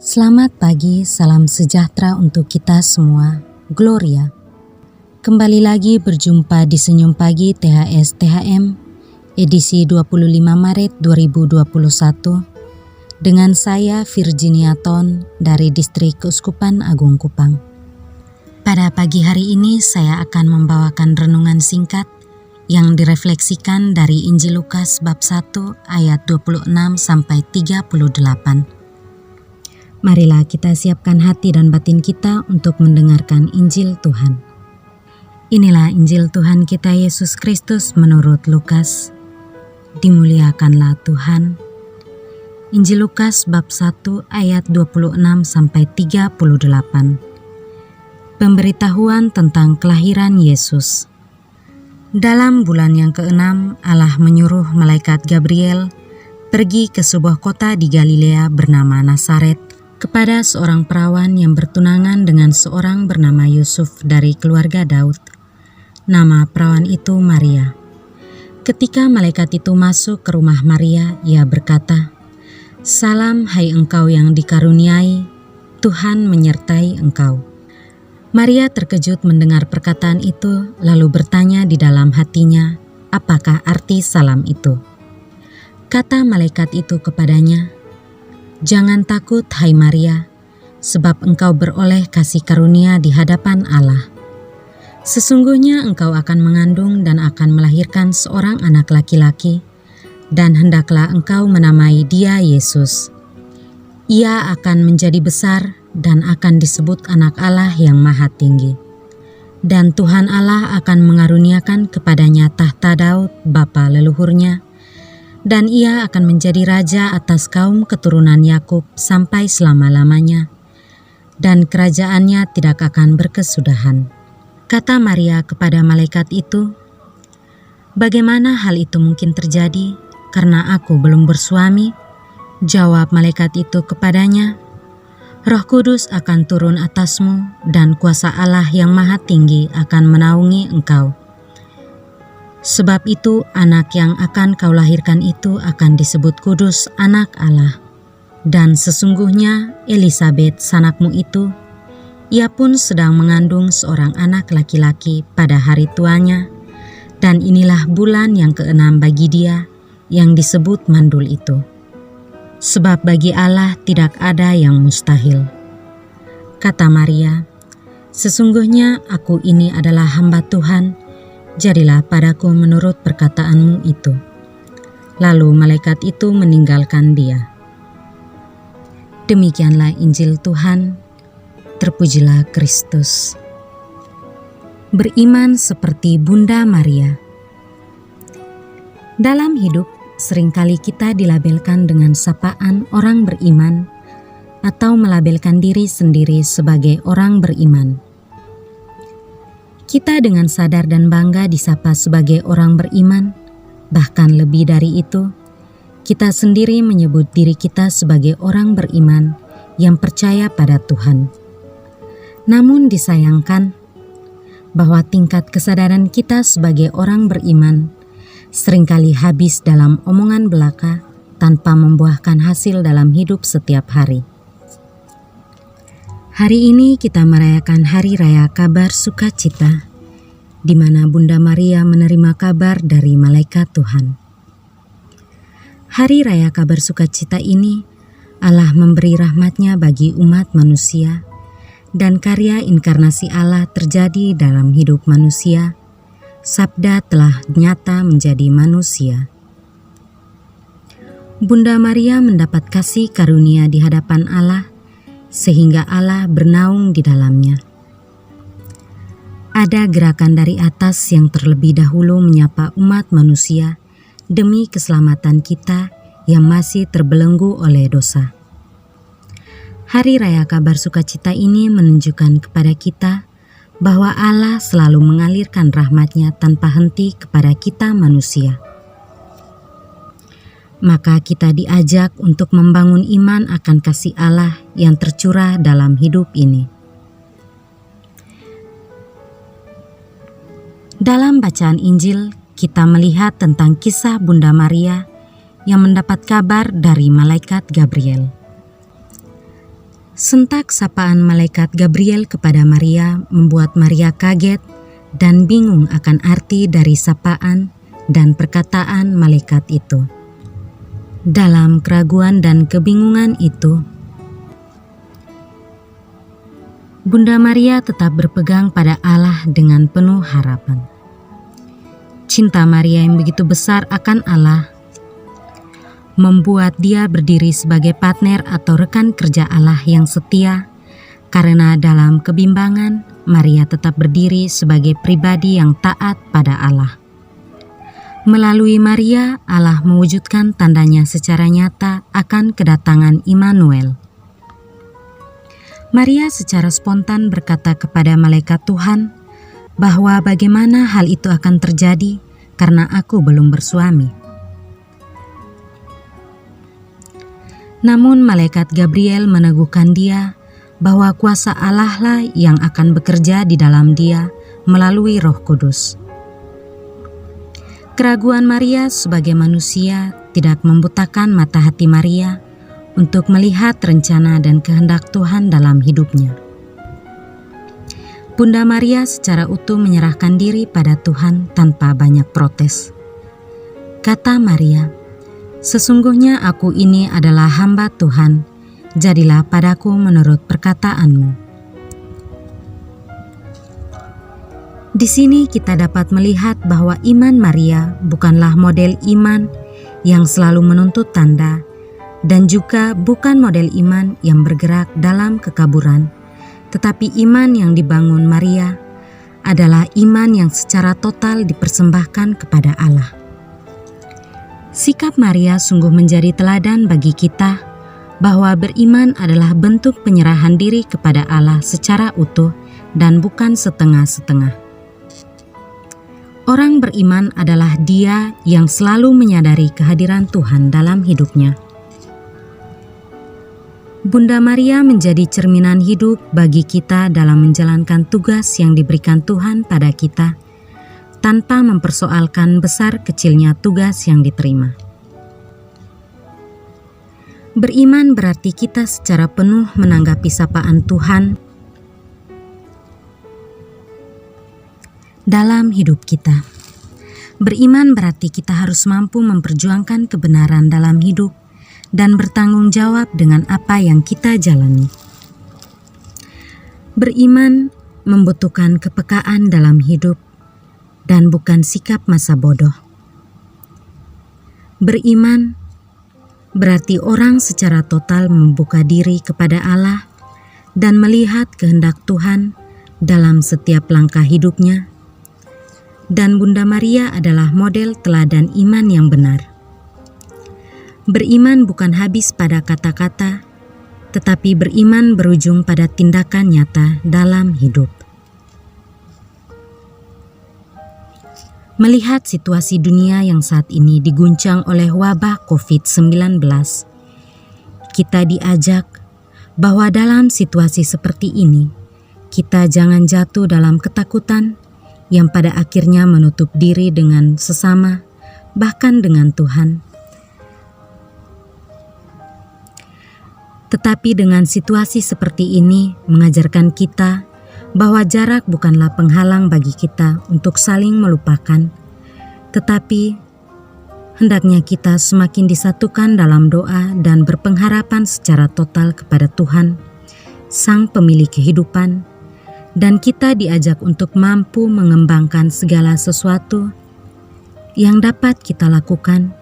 Selamat pagi, salam sejahtera untuk kita semua. Gloria. Kembali lagi berjumpa di Senyum Pagi THS THM, edisi 25 Maret 2021, dengan saya Virginia Ton dari Distrik Keuskupan Agung Kupang. Pada pagi hari ini saya akan membawakan renungan singkat yang direfleksikan dari Injil Lukas bab 1 ayat 26 sampai 38. Marilah kita siapkan hati dan batin kita untuk mendengarkan Injil Tuhan. Inilah Injil Tuhan kita Yesus Kristus menurut Lukas. Dimuliakanlah Tuhan. Injil Lukas bab 1 ayat 26 sampai 38. Pemberitahuan tentang kelahiran Yesus. Dalam bulan yang ke-6, Allah menyuruh malaikat Gabriel pergi ke sebuah kota di Galilea bernama Nazaret, kepada seorang perawan yang bertunangan dengan seorang bernama Yusuf dari keluarga Daud. Nama perawan itu Maria. Ketika malaikat itu masuk ke rumah Maria, ia berkata, "Salam hai engkau yang dikaruniai, Tuhan menyertai engkau." Maria terkejut mendengar perkataan itu, lalu bertanya di dalam hatinya, apakah arti salam itu? Kata malaikat itu kepadanya, "Jangan takut, hai Maria, sebab engkau beroleh kasih karunia di hadapan Allah. Sesungguhnya engkau akan mengandung dan akan melahirkan seorang anak laki-laki, dan hendaklah engkau menamai dia Yesus. Ia akan menjadi besar dan akan disebut Anak Allah yang Maha Tinggi. Dan Tuhan Allah akan mengaruniakan kepadanya tahta Daud, bapa leluhurnya, dan ia akan menjadi raja atas kaum keturunan Yakub sampai selama-lamanya, dan kerajaannya tidak akan berkesudahan." Kata Maria kepada malaikat itu, "Bagaimana hal itu mungkin terjadi, karena aku belum bersuami?" Jawab malaikat itu kepadanya, "Roh Kudus akan turun atasmu, dan kuasa Allah yang Maha Tinggi akan menaungi engkau. Sebab itu anak yang akan kau lahirkan itu akan disebut kudus, Anak Allah. Dan sesungguhnya Elisabet sanakmu itu, ia pun sedang mengandung seorang anak laki-laki pada hari tuanya, dan inilah bulan yang ke-6 bagi dia yang disebut mandul itu. Sebab bagi Allah tidak ada yang mustahil." Kata Maria, "Sesungguhnya aku ini adalah hamba Tuhan, jadilah padaku menurut perkataanmu itu." Lalu malaikat itu meninggalkan dia. Demikianlah Injil Tuhan, terpujilah Kristus. Beriman seperti Bunda Maria. Dalam hidup, seringkali kita dilabelkan dengan sapaan orang beriman atau melabelkan diri sendiri sebagai orang beriman. Kita dengan sadar dan bangga disapa sebagai orang beriman, bahkan lebih dari itu, kita sendiri menyebut diri kita sebagai orang beriman yang percaya pada Tuhan. Namun disayangkan bahwa tingkat kesadaran kita sebagai orang beriman seringkali habis dalam omongan belaka tanpa membuahkan hasil dalam hidup setiap hari. Hari ini kita merayakan Hari Raya Kabar Sukacita, di mana Bunda Maria menerima kabar dari malaikat Tuhan. Hari Raya Kabar Sukacita ini, Allah memberi rahmat-Nya bagi umat manusia, dan karya inkarnasi Allah terjadi dalam hidup manusia. Sabda telah nyata menjadi manusia. Bunda Maria mendapat kasih karunia di hadapan Allah, sehingga Allah bernaung di dalamnya. Ada gerakan dari atas yang terlebih dahulu menyapa umat manusia demi keselamatan kita yang masih terbelenggu oleh dosa. Hari Raya Kabar Sukacita ini menunjukkan kepada kita bahwa Allah selalu mengalirkan rahmat-Nya tanpa henti kepada kita manusia. Maka kita diajak untuk membangun iman akan kasih Allah yang tercurah dalam hidup ini. Dalam bacaan Injil, kita melihat tentang kisah Bunda Maria yang mendapat kabar dari malaikat Gabriel. Sentak sapaan malaikat Gabriel kepada Maria membuat Maria kaget dan bingung akan arti dari sapaan dan perkataan malaikat itu. Dalam keraguan dan kebingungan itu, Bunda Maria tetap berpegang pada Allah dengan penuh harapan. Cinta Maria yang begitu besar akan Allah membuat dia berdiri sebagai partner atau rekan kerja Allah yang setia, karena dalam kebimbangan Maria tetap berdiri sebagai pribadi yang taat pada Allah. Melalui Maria, Allah mewujudkan tandanya secara nyata akan kedatangan Immanuel. Maria secara spontan berkata kepada malaikat Tuhan bahwa bagaimana hal itu akan terjadi karena aku belum bersuami. Namun malaikat Gabriel meneguhkan dia bahwa kuasa Allah lah yang akan bekerja di dalam dia melalui Roh Kudus. Keraguan Maria sebagai manusia tidak membutakan mata hati Maria untuk melihat rencana dan kehendak Tuhan dalam hidupnya. Bunda Maria secara utuh menyerahkan diri pada Tuhan tanpa banyak protes. Kata Maria, "Sesungguhnya aku ini adalah hamba Tuhan, jadilah padaku menurut perkataanmu." Di sini kita dapat melihat bahwa iman Maria bukanlah model iman yang selalu menuntut tanda, dan juga bukan model iman yang bergerak dalam kekaburan, tetapi iman yang dibangun Maria adalah iman yang secara total dipersembahkan kepada Allah. Sikap Maria sungguh menjadi teladan bagi kita bahwa beriman adalah bentuk penyerahan diri kepada Allah secara utuh dan bukan setengah-setengah. Orang beriman adalah dia yang selalu menyadari kehadiran Tuhan dalam hidupnya. Bunda Maria menjadi cerminan hidup bagi kita dalam menjalankan tugas yang diberikan Tuhan pada kita, tanpa mempersoalkan besar kecilnya tugas yang diterima. Beriman berarti kita secara penuh menanggapi sapaan Tuhan dalam hidup kita. Beriman berarti kita harus mampu memperjuangkan kebenaran dalam hidup dan bertanggung jawab dengan apa yang kita jalani. Beriman membutuhkan kepekaan dalam hidup dan bukan sikap masa bodoh. Beriman berarti orang secara total membuka diri kepada Allah dan melihat kehendak Tuhan dalam setiap langkah hidupnya. Dan Bunda Maria adalah model teladan iman yang benar. Beriman bukan habis pada kata-kata, tetapi beriman berujung pada tindakan nyata dalam hidup. Melihat situasi dunia yang saat ini diguncang oleh wabah COVID-19, kita diajak bahwa dalam situasi seperti ini, kita jangan jatuh dalam ketakutan yang pada akhirnya menutup diri dengan sesama, bahkan dengan Tuhan. Tetapi dengan situasi seperti ini mengajarkan kita bahwa jarak bukanlah penghalang bagi kita untuk saling melupakan, tetapi hendaknya kita semakin disatukan dalam doa dan berpengharapan secara total kepada Tuhan, Sang Pemilik kehidupan, dan kita diajak untuk mampu mengembangkan segala sesuatu yang dapat kita lakukan,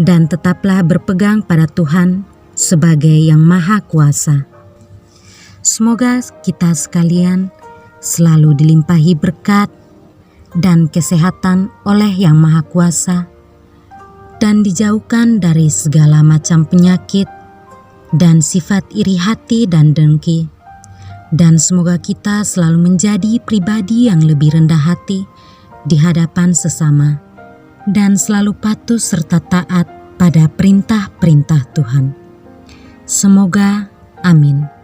dan tetaplah berpegang pada Tuhan sebagai yang Maha Kuasa. Semoga kita sekalian selalu dilimpahi berkat dan kesehatan oleh Yang Maha Kuasa, dan dijauhkan dari segala macam penyakit dan sifat iri hati dan dengki. Dan semoga kita selalu menjadi pribadi yang lebih rendah hati di hadapan sesama, dan selalu patuh serta taat pada perintah-perintah Tuhan. Semoga, amin.